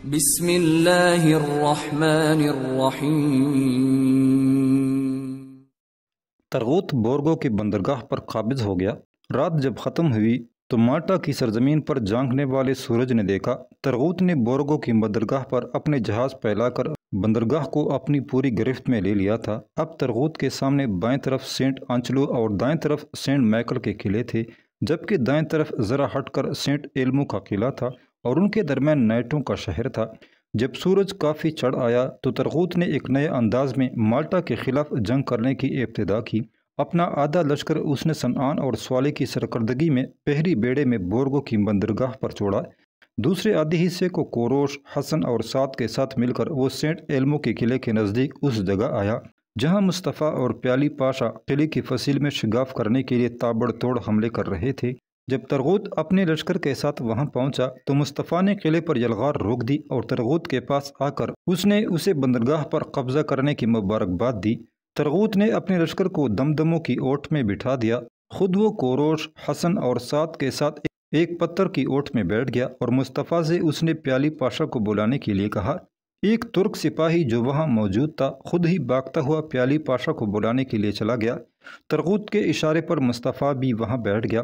بسم اللہ الرحمن الرحیم۔ ترغوت بورگو کی بندرگاہ پر قابض ہو گیا۔ رات جب ختم ہوئی تو مالٹا کی سرزمین پر جھانکنے والے سورج نے دیکھا ترغوت نے بورگو کی بندرگاہ پر اپنے جہاز پھیلا کر بندرگاہ کو اپنی پوری گرفت میں لے لیا تھا۔ اب ترغوت کے سامنے بائیں طرف سینٹ آنچلو اور دائیں طرف سینٹ مائیکل کے قلعے تھے، جبکہ دائیں طرف ذرا ہٹ کر سینٹ ایلمو کا قلعہ تھا اور ان کے درمیان نائٹوں کا شہر تھا۔ جب سورج کافی چڑھ آیا تو ترغوت نے ایک نئے انداز میں مالٹا کے خلاف جنگ کرنے کی ابتدا کی۔ اپنا آدھا لشکر اس نے صنعان اور سوالے کی سرکردگی میں بحری بیڑے میں بورگو کی بندرگاہ پر چھوڑا۔ دوسرے آدھے حصے کو کوروش، حسن اور سعد کے ساتھ مل کر وہ سینٹ ایلمو کے قلعے کے نزدیک اس جگہ آیا جہاں مصطفیٰ اور پیالی پاشا قلعے کی فصیل میں شگاف کرنے کے لیے تابڑ توڑ حملے کر رہے تھے۔ جب ترغوت اپنے لشکر کے ساتھ وہاں پہنچا تو مصطفیٰ نے قلعے پر یلغار روک دی اور ترغوت کے پاس آ کر اس نے اسے بندرگاہ پر قبضہ کرنے کی مبارکباد دی۔ ترغوت نے اپنے لشکر کو دمدموں کی اوٹ میں بٹھا دیا، خود وہ کوروش، حسن اور سعد کے ساتھ ایک پتھر کی اوٹ میں بیٹھ گیا اور مصطفیٰ سے اس نے پیالی پاشا کو بلانے کے لیے کہا۔ ایک ترک سپاہی جو وہاں موجود تھا خود ہی بھاگتا ہوا پیالی پاشا کو بلانے کے لیے چلا گیا۔ ترغوت کے اشارے پر مصطفیٰ بھی وہاں بیٹھ گیا۔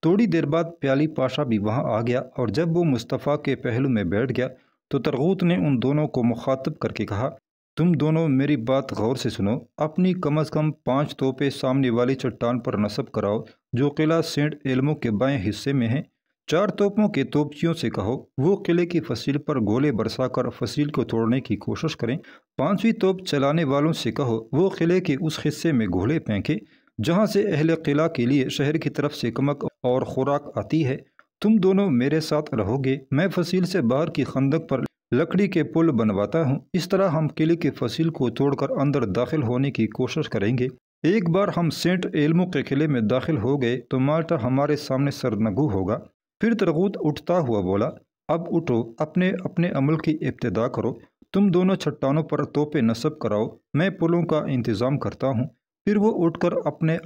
تھوڑی دیر بعد پیالی پاشا بھی وہاں آ گیا اور جب وہ مصطفیٰ کے پہلو میں بیٹھ گیا تو ترغوت نے ان دونوں کو مخاطب کر کے کہا، تم دونوں میری بات غور سے سنو، اپنی کم از کم 5 توپیں سامنے والی چٹان پر نصب کراؤ جو قلعہ سینٹ ایلمو کے بائیں حصے میں ہے۔ 4 توپوں کے توپچیوں سے کہو وہ قلعے کی فصیل پر گولے برسا کر فصیل کو توڑنے کی کوشش کریں۔ 5ویں توپ چلانے والوں سے کہو وہ قلعے کے اس حصے میں گولے پھینکیں جہاں سے اہل قلعہ کے لیے شہر کی طرف سے کمک اور خوراک آتی ہے۔ تم دونوں میرے ساتھ رہو گے، میں فصیل سے باہر کی خندق پر لکڑی کے پل بنواتا ہوں، اس طرح ہم قلعے کی فصیل کو توڑ کر اندر داخل ہونے کی کوشش کریں گے۔ ایک بار ہم سینٹ ایلمو کے قلعے میں داخل ہو گئے تو مالٹا ہمارے سامنے سرنگو ہوگا۔ پھر ترغوت اٹھتا ہوا بولا، اب اٹھو، اپنے عمل کی ابتدا کرو، تم دونوں چٹانوں پر توپیں نصب کراؤ، میں پلوں کا انتظام کرتا ہوں۔ پھر وہ اٹھ کر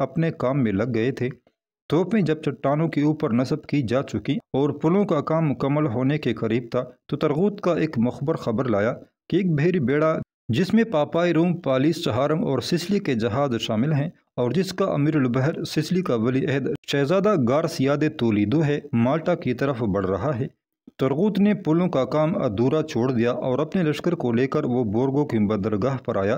اپنے کام میں لگ گئے تھے۔ توپیں جب چٹانوں کے اوپر نصب کی جا چکی اور پلوں کا کام مکمل ہونے کے قریب تھا تو ترغوت کا ایک مخبر خبر لایا کہ ایک بحری بیڑا جس میں پاپائے روم، پالیس چہارم اور سسلی کے جہاز شامل ہیں اور جس کا امیر البحر سسلی کا ولی عہد شہزادہ گارسیاد تولیدو ہے، مالٹا کی طرف بڑھ رہا ہے۔ ترغوت نے پلوں کا کام ادھورا چھوڑ دیا اور اپنے لشکر کو لے کر وہ بورگو کی بندرگاہ پر آیا۔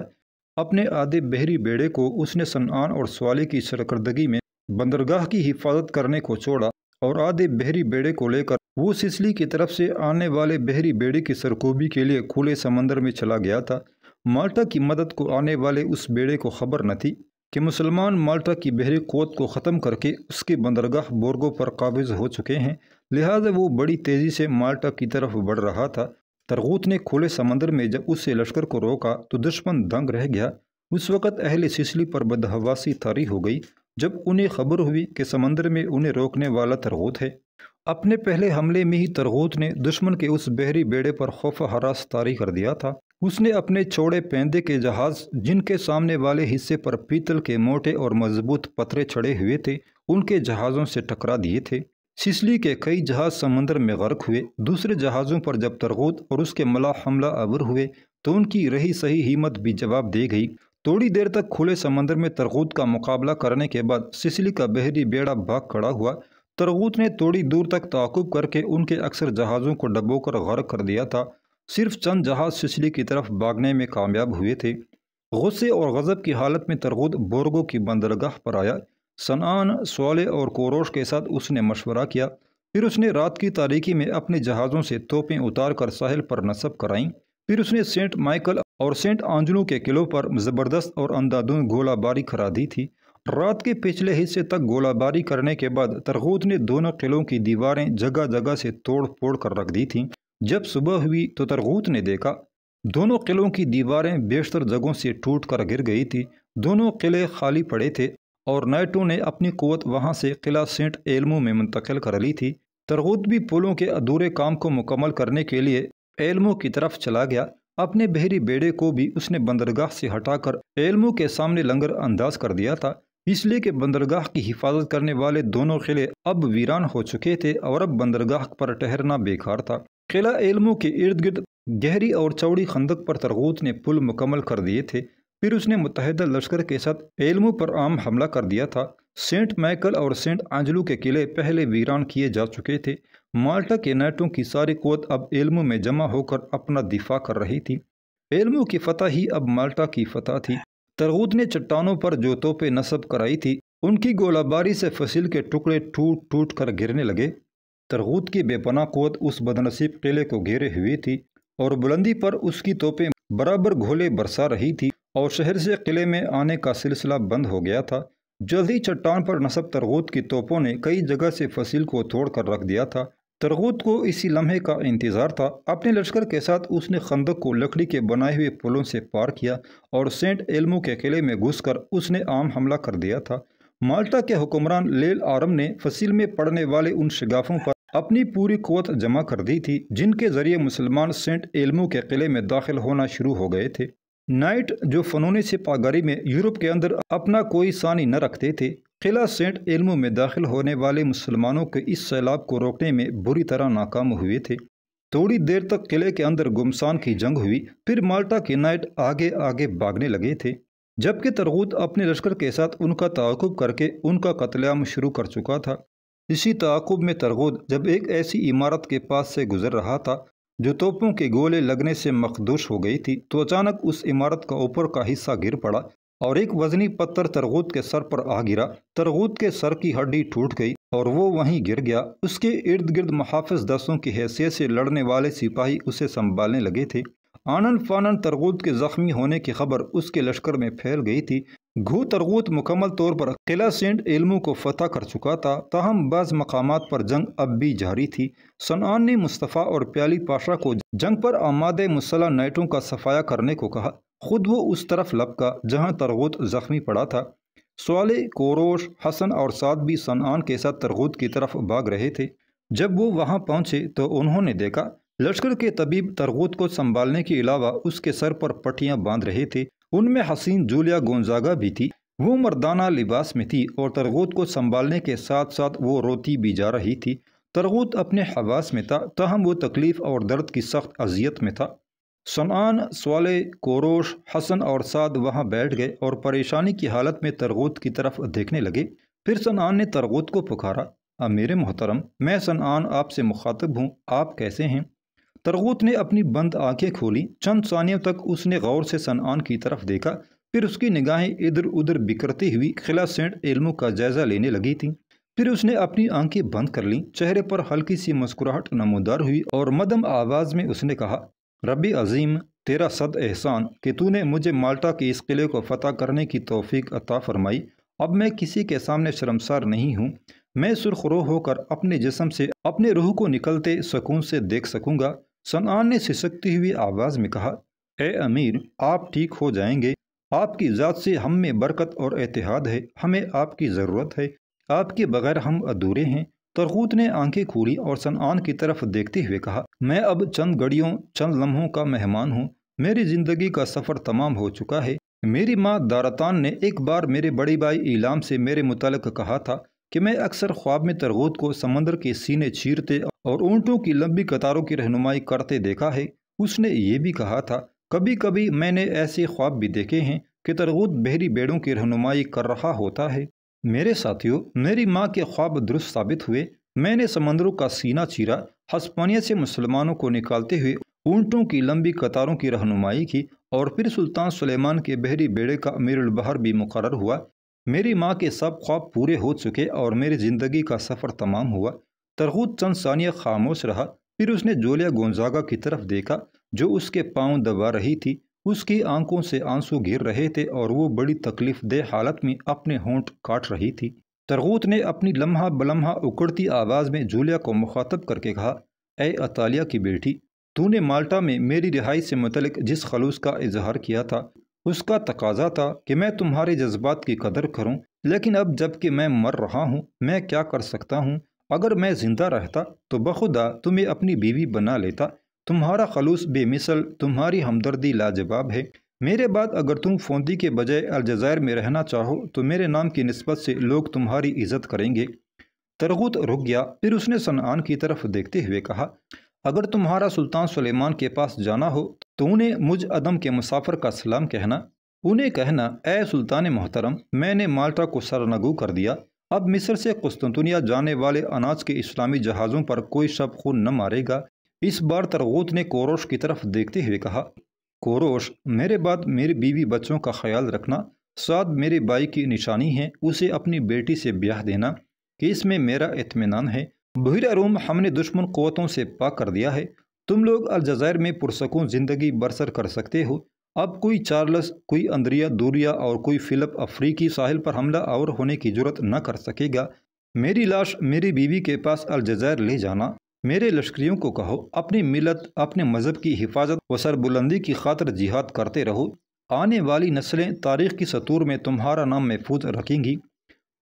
اپنے آدھے بحری بیڑے کو اس نے صنعان اور سوالے کی سرکردگی میں بندرگاہ کی حفاظت کرنے کو چھوڑا اور آدھے بحری بیڑے کو لے کر وہ سسلی کی طرف سے آنے والے بحری بیڑے کی سرکوبی کے لیے کھلے سمندر میں چلا گیا تھا۔ مالٹا کی مدد کو آنے والے اس بیڑے کو خبر نہ تھی کہ مسلمان مالٹا کی بحری قوت کو ختم کر کے اس کی بندرگاہ بورگو پر قابض ہو چکے ہیں، لہٰذا وہ بڑی تیزی سے مالٹا کی طرف بڑھ رہا تھا۔ ترغوت نے کھلے سمندر میں جب اس سے لشکر کو روکا تو دشمن دنگ رہ گیا۔ اس وقت اہل سسلی پر بدحواسی طاری ہو گئی جب انہیں خبر ہوئی کہ سمندر میں انہیں روکنے والا ترغوت ہے۔ اپنے پہلے حملے میں ہی ترغوت نے دشمن کے اس بحری بیڑے پر خوف و ہراس طاری کر دیا تھا۔ اس نے اپنے چوڑے پیندے کے جہاز جن کے سامنے والے حصے پر پیتل کے موٹے اور مضبوط پترے چڑھے ہوئے تھے ان کے جہازوں سے ٹکرا دیے تھے۔ سسلی کے کئی جہاز سمندر میں غرق ہوئے۔ دوسرے جہازوں پر جب ترغوت اور اس کے ملاح حملہ آور ہوئے تو ان کی رہی صحیح ہمت بھی جواب دے گئی۔ تھوڑی دیر تک کھلے سمندر میں ترغوت کا مقابلہ کرنے کے بعد سسلی کا بحری بیڑا بھاگ کھڑا ہوا۔ ترغوت نے تھوڑی دور تک تعاقب کر کے ان کے اکثر جہازوں کو ڈبو کر غرق کر دیا تھا۔ صرف چند جہاز سسلی کی طرف بھاگنے میں کامیاب ہوئے تھے۔ غصے اور غضب کی حالت میں ترغوت بورگو کی بندرگاہ پر آیا۔ صنعان، سوالے اور کوروش کے ساتھ اس نے مشورہ کیا۔ پھر اس نے رات کی تاریکی میں اپنے جہازوں سے توپیں اتار کر ساحل پر نصب کرائیں۔ پھر اس نے سینٹ مائیکل اور سینٹ آنجلو کے قلعوں پر زبردست اور اندھادھند گولہ باری کرا دی تھی۔ رات کے پچھلے حصے تک گولہ باری کرنے کے بعد ترغوت نے دونوں قلعوں کی دیواریں جگہ جگہ سے توڑ پھوڑ کر رکھ دی تھیں۔ جب صبح ہوئی تو ترغوت نے دیکھا دونوں قلعوں کی دیواریں بیشتر جگہوں سے ٹوٹ کر گر گئی تھی۔ دونوں قلعے خالی پڑے تھے اور نائٹوں نے اپنی قوت وہاں سے قلعہ سینٹ ایلمو میں منتقل کر لی تھی۔ ترغوت بھی پلوں کے ادھورے کام کو مکمل کرنے کے لیے ایلمو کی طرف چلا گیا۔ اپنے بحری بیڑے کو بھی اس نے بندرگاہ سے ہٹا کر ایلمو کے سامنے لنگر انداز کر دیا تھا، اس لیے کہ بندرگاہ کی حفاظت کرنے والے دونوں قلعے اب ویران ہو چکے تھے اور اب بندرگاہ پر ٹھہرنا بیکار تھا۔ قلعہ ایلمو کے ارد گرد گہری اور چوڑی خندق پر ترغوت نے پل مکمل کر دیے تھے۔ پھر اس نے متحدہ لشکر کے ساتھ ایلمو پر عام حملہ کر دیا تھا۔ سینٹ مائیکل اور سینٹ آنجلو کے قلعے پہلے ویران کیے جا چکے تھے۔ مالٹا کے نائٹوں کی ساری قوت اب ایلمو میں جمع ہو کر اپنا دفاع کر رہی تھی۔ ایلمو کی فتح ہی اب مالٹا کی فتح تھی۔ ترغوت نے چٹانوں پر جو توپیں نصب کرائی تھی ان کی گولہ باری سے فصیل کے ٹکڑے ٹوٹ ٹوٹ کر گرنے لگے۔ ترغوت کی بے پناہ قوت اس بدنصیب قلعے کو گھیرے ہوئی تھی اور بلندی پر اس کی توپیں برابر گھولے برسا رہی تھی اور شہر سے قلعے میں آنے کا سلسلہ بند ہو گیا تھا۔ جلدی چٹان پر نصب ترغوت کی توپوں نے کئی جگہ سے فصیل کو توڑ کر رکھ دیا تھا۔ ترغوت کو اسی لمحے کا انتظار تھا۔ اپنے لشکر کے ساتھ اس نے خندق کو لکڑی کے بنائے ہوئے پلوں سے پار کیا اور سینٹ ایلمو کے قلعے میں گھس کر اس نے عام حملہ کر دیا تھا۔ مالٹا کے حکمران لیل آرم نے فصیل میں پڑنے والے ان شگافوں پر اپنی پوری قوت جمع کر دی تھی جن کے ذریعے مسلمان سینٹ ایلمو کے قلعے میں داخل ہونا شروع ہو گئے تھے۔ نائٹ جو فنون سپاہگری میں یورپ کے اندر اپنا کوئی ثانی نہ رکھتے تھے، قلعہ سینٹ ایلمو میں داخل ہونے والے مسلمانوں کے اس سیلاب کو روکنے میں بری طرح ناکام ہوئے تھے۔ تھوڑی دیر تک قلعے کے اندر گمسان کی جنگ ہوئی، پھر مالٹا کے نائٹ آگے آگے بھاگنے لگے تھے، جبکہ ترغوت اپنے لشکر کے ساتھ ان کا تعاقب کر کے ان کا قتل عام شروع کر چکا تھا۔ اسی تعاقب میں ترغوت جب ایک ایسی عمارت کے پاس سے گزر رہا تھا جو توپوں کے گولے لگنے سے مخدوش ہو گئی تھی تو اچانک اس عمارت کا اوپر کا حصہ گر پڑا اور ایک وزنی پتھر ترغوت کے سر پر آ گرا۔ ترغوت کے سر کی ہڈی ٹوٹ گئی اور وہ وہیں گر گیا۔ اس کے ارد گرد محافظ دستوں کی حیثیت سے لڑنے والے سپاہی اسے سنبھالنے لگے تھے۔ آنن فانن ترغوت کے زخمی ہونے کی خبر اس کے لشکر میں پھیل گئی تھی۔ گو ترغوت مکمل طور پر قلعہ سینٹ ایلمو کو فتح کر چکا تھا، تاہم بعض مقامات پر جنگ اب بھی جاری تھی۔ صنعان نے مصطفیٰ اور پیالی پاشا کو جنگ پر آمادہ مسلح نائٹوں کا صفایا کرنے کو کہا۔ خود وہ اس طرف لپکا جہاں ترغوت زخمی پڑا تھا۔ صالح، کوروش، حسن اور سعد بھی صنعان کے ساتھ ترغوت کی طرف بھاگ رہے تھے۔ جب وہ وہاں پہنچے تو انہوں نے دیکھا لشکر کے طبیب ترغوت کو سنبھالنے کے علاوہ اس کے سر پر پٹیاں باندھ رہے تھے۔ ان میں حسین جولیا گونزاگا بھی تھی۔ وہ مردانہ لباس میں تھی اور ترغوت کو سنبھالنے کے ساتھ ساتھ وہ روتی بھی جا رہی تھی۔ ترغوت اپنے حواس میں تھا، تاہم وہ تکلیف اور درد کی سخت اذیت میں تھا۔ صنعان، صالح، کوروش، حسن اور سعد وہاں بیٹھ گئے اور پریشانی کی حالت میں ترغوت کی طرف دیکھنے لگے۔ پھر صنعان نے ترغوت کو پکارا، امیر محترم، میں صنعان آپ سے مخاطب ہوں، آپ کیسے ہیں؟ ترغوت نے اپنی بند آنکھیں کھولی۔ چند ثانیوں تک اس نے غور سے صنعان کی طرف دیکھا، پھر اس کی نگاہیں ادھر ادھر بکھرتی ہوئی قلعہ سینٹ ایلمو کا جائزہ لینے لگی تھیں۔ پھر اس نے اپنی آنکھیں بند کر لیں، چہرے پر ہلکی سی مسکراہٹ نمودار ہوئی اور مدھم آواز میں اس نے کہا، ربی عظیم، تیرا صد احسان کہ تو نے مجھے مالٹا کے اس قلعے کو فتح کرنے کی توفیق عطا فرمائی۔ اب میں کسی کے سامنے شرمسار نہیں ہوں۔ میں سرخ روح ہو کر اپنے جسم سے اپنے روح کو نکلتے سکون سے دیکھ سکوں گا۔ صنعان نے سسکتی ہوئی آواز میں کہا، اے امیر، آپ ٹھیک ہو جائیں گے۔ آپ کی ذات سے ہم میں برکت اور اتحاد ہے، ہمیں آپ کی ضرورت ہے، آپ کے بغیر ہم ادھورے ہیں۔ ترغوت نے آنکھیں کھولی اور صنعان کی طرف دیکھتے ہوئے کہا، میں اب چند گھڑیوں، چند لمحوں کا مہمان ہوں۔ میری زندگی کا سفر تمام ہو چکا ہے۔ میری ماں دارتان نے ایک بار میرے بڑے بھائی ایلام سے میرے متعلق کہا تھا کہ میں اکثر خواب میں ترغوت کو سمندر کے سینے چیرتے اور اونٹوں کی لمبی قطاروں کی رہنمائی کرتے دیکھا ہے۔ اس نے یہ بھی کہا تھا، کبھی کبھی میں نے ایسے خواب بھی دیکھے ہیں کہ ترغوت بحری بیڑوں کی رہنمائی کر رہا ہوتا ہے۔ میرے ساتھیوں، میری ماں کے خواب درست ثابت ہوئے۔ میں نے سمندروں کا سینہ چیرا، ہسپانیہ سے مسلمانوں کو نکالتے ہوئے اونٹوں کی لمبی قطاروں کی رہنمائی کی اور پھر سلطان سلیمان کے بحری بیڑے کا امیر البحر بھی مقرر ہوا۔ میری ماں کے سب خواب پورے ہو چکے اور میری زندگی کا سفر تمام ہوا۔ ترغوت چند ثانیہ خاموش رہا، پھر اس نے جولیا گونزاگا کی طرف دیکھا جو اس کے پاؤں دبا رہی تھی۔ اس کی آنکھوں سے آنسو گر رہے تھے اور وہ بڑی تکلیف دہ حالت میں اپنے ہونٹ کاٹ رہی تھی۔ ترغوت نے اپنی لمحہ بلمحہ اکڑتی آواز میں جولیا کو مخاطب کر کے کہا، اے اطالیہ کی بیٹی، تو نے مالٹا میں میری رہائی سے متعلق جس خلوص کا اظہار کیا تھا اس کا تقاضا تھا کہ میں تمہارے جذبات کی قدر کروں، لیکن اب جب کہ میں مر رہا ہوں میں کیا کر سکتا ہوں؟ اگر میں زندہ رہتا تو بخدا تمہیں اپنی بیوی بنا لیتا۔ تمہارا خلوص بے مثل، تمہاری ہمدردی لاجواب ہے۔ میرے بعد اگر تم فوندی کے بجائے الجزائر میں رہنا چاہو تو میرے نام کی نسبت سے لوگ تمہاری عزت کریں گے۔ ترغوت رک گیا، پھر اس نے صنعان کی طرف دیکھتے ہوئے کہا، اگر تمہارا سلطان سلیمان کے پاس جانا ہو تو انہیں مجھ عدم کے مسافر کا سلام کہنا، انہیں کہنا اے سلطان محترم، میں نے مالٹا کو سرنگو کر دیا، اب مصر سے قسطنطنیہ جانے والے اناج کے اسلامی جہازوں پر کوئی شب خون نہ مارے گا۔ اس بار ترغوت نے کوروش کی طرف دیکھتے ہوئے کہا، کوروش، میرے بعد میری بیوی بچوں کا خیال رکھنا، سعد میرے بھائی کی نشانی ہے، اسے اپنی بیٹی سے بیاہ دینا کہ اس میں میرا اطمینان ہے۔ بحیرہ روم ہم نے دشمن قوتوں سے پاک کر دیا ہے، تم لوگ الجزائر میں پرسکون زندگی بسر کر سکتے ہو۔ اب کوئی چارلس، کوئی اندریا دوریا اور کوئی فلپ افریقی ساحل پر حملہ آور ہونے کی جرت نہ کر سکے گا۔ میری لاش میری بیوی کے پاس الجزائر لے جانا۔ میرے لشکریوں کو کہو اپنی ملت، اپنے مذہب کی حفاظت و سربلندی کی خاطر جہاد کرتے رہو، آنے والی نسلیں تاریخ کی سطور میں تمہارا نام محفوظ رکھیں گی۔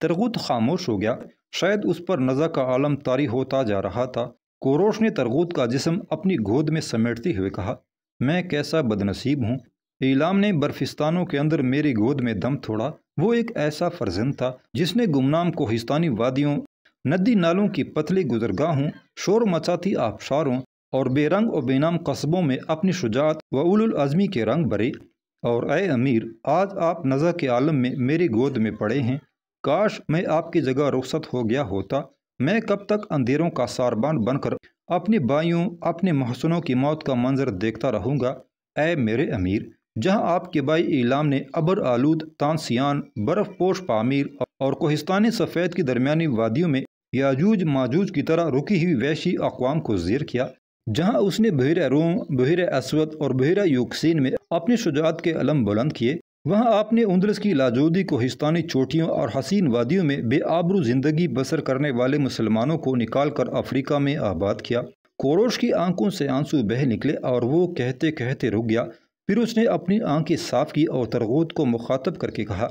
ترغوت خاموش ہو گیا، شاید اس پر نزع کا عالم طاری ہوتا جا رہا تھا۔ کوروش نے ترغوت کا جسم اپنی گود میں سمیٹتے ہوئے کہا، میں کیسا بدنصیب ہوں، ایلام نے برفستانوں کے اندر میری گود میں دم توڑا۔ وہ ایک ایسا فرزند تھا جس نے گمنام کوہستانی وادیوں، ندی نالوں کی پتلی گزرگاہوں، شور مچاتی آبشاروں اور بے رنگ و بے نام قصبوں میں اپنی شجاعت و اولو العزمی کے رنگ بھرے۔ اور اے امیر، آج آپ نزع کے عالم میں میری گود میں پڑے ہیں، کاش میں آپ کی جگہ رخصت ہو گیا ہوتا۔ میں کب تک اندھیروں کا ساربان بن کر اپنے بھائیوں، اپنے محسنوں کی موت کا منظر دیکھتا رہوں گا؟ اے میرے امیر، جہاں آپ کے بھائی ایلام نے ابر آلود تانسیان، برف پوش پامیر اور کوہستانی سفید کی درمیانی وادیوں میں یاجوج ماجوج کی طرح رکی ہوئی وحشی اقوام کو زیر کیا، جہاں اس نے بحیرہ روم، بحیرہ اسود اور بحیرہ یوکسین میں اپنی شجاعت کے علم بلند کیے، وہاں آپ نے اندلس کی لاجودی کوہستانی چوٹیوں اور حسین وادیوں میں بے آبرو زندگی بسر کرنے والے مسلمانوں کو نکال کر افریقہ میں آباد کیا۔ کوروش کی آنکھوں سے آنسو بہہ نکلے اور وہ کہتے کہتے رک گیا۔ پھر اس نے اپنی آنکھیں صاف کی اور ترغوت کو مخاطب کر کے کہا،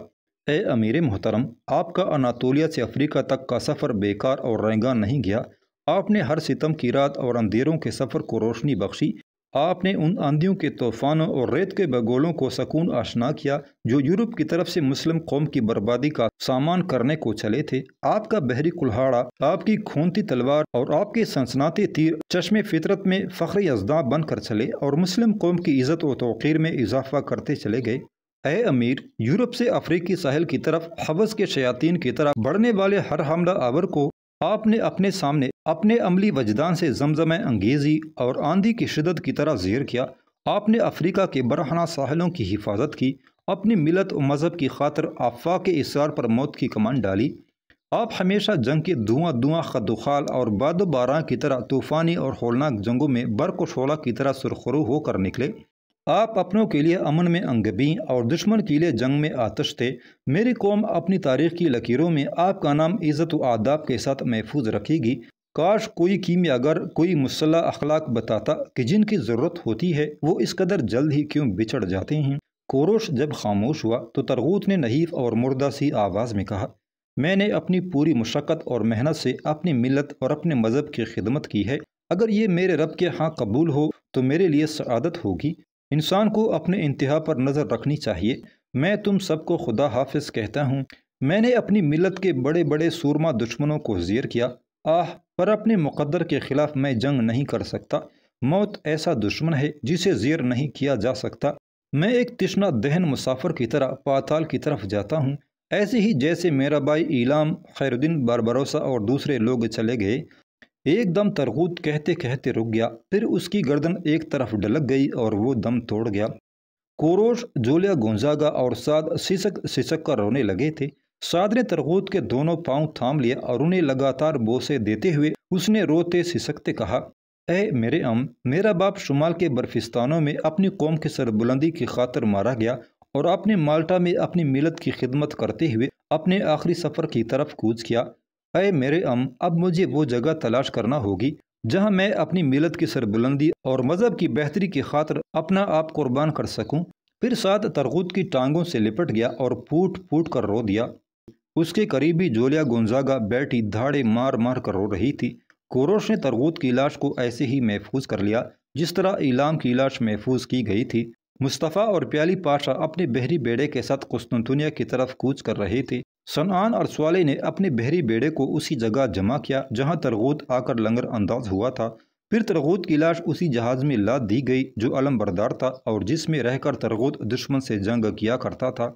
اے امیر محترم، آپ کا اناطولیہ سے افریقہ تک کا سفر بیکار اور رنگاں نہیں گیا۔ آپ نے ہر ستم کی رات اور اندھیروں کے سفر کو روشنی بخشی۔ آپ نے ان آندھیوں کے طوفانوں اور ریت کے بگولوں کو سکون آشنا کیا جو یورپ کی طرف سے مسلم قوم کی بربادی کا سامان کرنے کو چلے تھے۔ آپ کا بحری کلہاڑا، آپ کی کھونتی تلوار اور آپ کے سنسناتے تیر چشم فطرت میں فخری ازداں بن کر چلے اور مسلم قوم کی عزت و توقیر میں اضافہ کرتے چلے گئے۔ اے امیر، یورپ سے افریقی ساحل کی طرف حوث کے شیاطین کی طرح بڑھنے والے ہر حملہ آور کو آپ نے اپنے سامنے اپنے عملی وجدان سے زمزمہ انگیزی اور آندھی کی شدت کی طرح زیر کیا۔ آپ نے افریقہ کے برہنہ ساحلوں کی حفاظت کی، اپنی ملت و مذہب کی خاطر آفاق کے اصرار پر موت کی کمان ڈالی۔ آپ ہمیشہ جنگ کے دھواں دھواں خد و خال اور باد و باراں کی طرح طوفانی اور ہولناک جنگوں میں برق و شعلہ کی طرح سرخرو ہو کر نکلے۔ آپ اپنوں کے لیے امن میں انگبیں اور دشمن کے لیے جنگ میں آتش تھے۔ میری قوم اپنی تاریخ کی لکیروں میں آپ کا نام عزت و آداب کے ساتھ محفوظ رکھے گی۔ کاش کوئی کیمیاگر، کوئی مسلح اخلاق بتاتا کہ جن کی ضرورت ہوتی ہے وہ اس قدر جلد ہی کیوں بچڑ جاتے ہیں۔ کوروش جب خاموش ہوا تو ترغوت نے نحیف اور مردہ سی آواز میں کہا، میں نے اپنی پوری مشقت اور محنت سے اپنی ملت اور اپنے مذہب کی خدمت کی ہے، اگر یہ میرے رب کے ہاں قبول ہو تو میرے لیے سعادت ہوگی۔ انسان کو اپنے انتہا پر نظر رکھنی چاہیے۔ میں تم سب کو خدا حافظ کہتا ہوں۔ میں نے اپنی ملت کے بڑے بڑے سورما دشمنوں کو زیر کیا، پر اپنے مقدر کے خلاف میں جنگ نہیں کر سکتا۔ موت ایسا دشمن ہے جسے زیر نہیں کیا جا سکتا۔ میں ایک تشنہ دہن مسافر کی طرح پاتال کی طرف جاتا ہوں، ایسے ہی جیسے میرا بھائی ایلام، خیر الدین باربروسا اور دوسرے لوگ چلے گئے۔ ایک دم ترغوت کہتے کہتے رک گیا، پھر اس کی گردن ایک طرف ڈلک گئی اور وہ دم توڑ گیا۔ کوروش، جولیا گونزاگا اور سعد سسک سسک کر رونے لگے تھے۔ سعد نے ترغوت کے دونوں پاؤں تھام لیا اور انہیں لگاتار بوسے دیتے ہوئے اس نے روتے سسکتے کہا، اے میرے میرا باپ شمال کے برفستانوں میں اپنی قوم کی سربلندی کی خاطر مارا گیا اور اپنے مالٹا میں اپنی ملت کی خدمت کرتے ہوئے اپنے آخری سفر کی طرف کوچ کیا۔ اے میرے اب مجھے وہ جگہ تلاش کرنا ہوگی جہاں میں اپنی ملت کی سربلندی اور مذہب کی بہتری کی خاطر اپنا آپ قربان کر سکوں۔ پھر سعد ترغوت کی ٹانگوں سے لپٹ گیا اور پھوٹ پھوٹ کر رو دیا۔ اس کے قریبی جولیا گونزاگا بیٹی دھاڑے مار مار کر رو رہی تھی۔ کوروش نے ترغوت کی لاش کو ایسے ہی محفوظ کر لیا جس طرح ایلام کی لاش محفوظ کی گئی تھی۔ مصطفیٰ اور پیالی پاشا اپنے بحری بیڑے کے ساتھ قسطنطنیہ کی طرف کوچ کر رہے تھے۔ صنعان اور سوالے نے اپنے بحری بیڑے کو اسی جگہ جمع کیا جہاں ترغوت آ کر لنگر انداز ہوا تھا۔ پھر ترغوت کی لاش اسی جہاز میں لاد دی گئی جو علم بردار تھا اور جس میں رہ کر ترغوت دشمن سے جنگ کیا کرتا تھا۔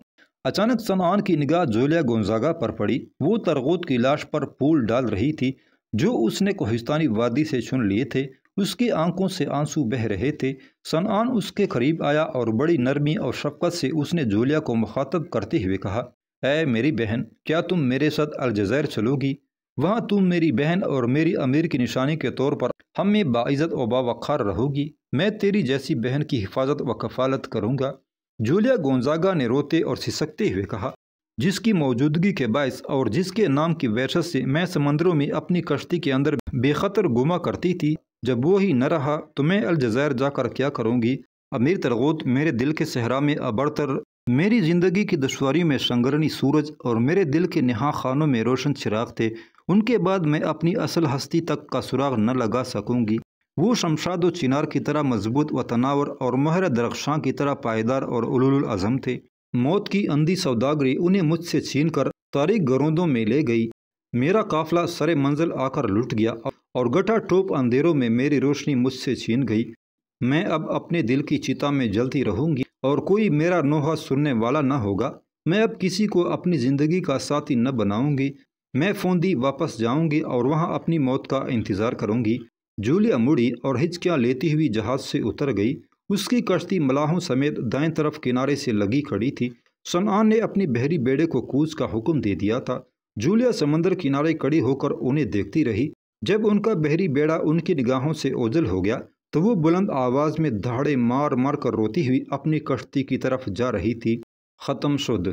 اچانک صنعان کی نگاہ جولیا گونزاگا پر پڑی۔ وہ ترغوت کی لاش پر پھول ڈال رہی تھی جو اس نے کوہستانی وادی سے چن لیے تھے۔ اس کی آنکھوں سے آنسو بہہ رہے تھے۔ صنعان اس کے قریب آیا اور بڑی نرمی اور شفقت سے اس نے جولیا کو مخاطب کرتے ہوئے کہا، اے میری بہن، کیا تم میرے ساتھ الجزائر چلو گی؟ وہاں تم میری بہن اور میری امیر کی نشانی کے طور پر ہم میں باعزت و باوقار رہو گی۔ میں تیری جیسی بہن کی حفاظت و کفالت کروں گا۔ جولیا گونزاگا نے روتے اور سسکتے ہوئے کہا، جس کی موجودگی کے باعث اور جس کے نام کی وحشت سے میں سمندروں میں اپنی کشتی کے اندر بے خطر گما کرتی تھی، جب وہی نہ رہا تو میں الجزائر جا کر کیا کروں گی؟ امیر ترغوت میرے دل کے صحرا میں ابرتر، میری زندگی کی دشواریوں میں سنگرنی سورج اور میرے دل کے نہا خانوں میں روشن چراغ تھے۔ ان کے بعد میں اپنی اصل ہستی تک کا سراغ نہ لگا سکوں گی۔ وہ شمشاد و چنار کی طرح مضبوط و تناور اور مہر درخشاں کی طرح پائیدار اور علول العظم تھے۔ موت کی اندھی سوداگری انہیں مجھ سے چھین کر تاریک گروندوں میں لے گئی۔ میرا قافلہ سر منزل آ کر لٹ گیا اور گٹا ٹوپ اندھیروں میں میری روشنی مجھ سے چھین گئی۔ میں اب اپنے دل کی چتا میں جلتی رہوں گی اور کوئی میرا نوحہ سننے والا نہ ہوگا۔ میں اب کسی کو اپنی زندگی کا ساتھی نہ بناؤں گی۔ میں فوندی واپس جاؤں گی اور وہاں اپنی موت کا انتظار کروں گی۔ جولیا مڑی اور ہچکیاں لیتی ہوئی جہاز سے اتر گئی۔ اس کی کشتی ملاحوں سمیت دائیں طرف کنارے سے لگی کھڑی تھی۔ صنعان نے اپنی بحری بیڑے کو کوچ کا حکم دے دیا تھا۔ جولیا سمندر کنارے کھڑی ہو کر انہیں دیکھتی رہی۔ جب ان کا بحری بیڑا ان کی نگاہوں سے اوجھل ہو گیا تو وہ بلند آواز میں دہاڑے مار مار کر روتی ہوئی اپنی کشتی کی طرف جا رہی تھی۔ ختم شد۔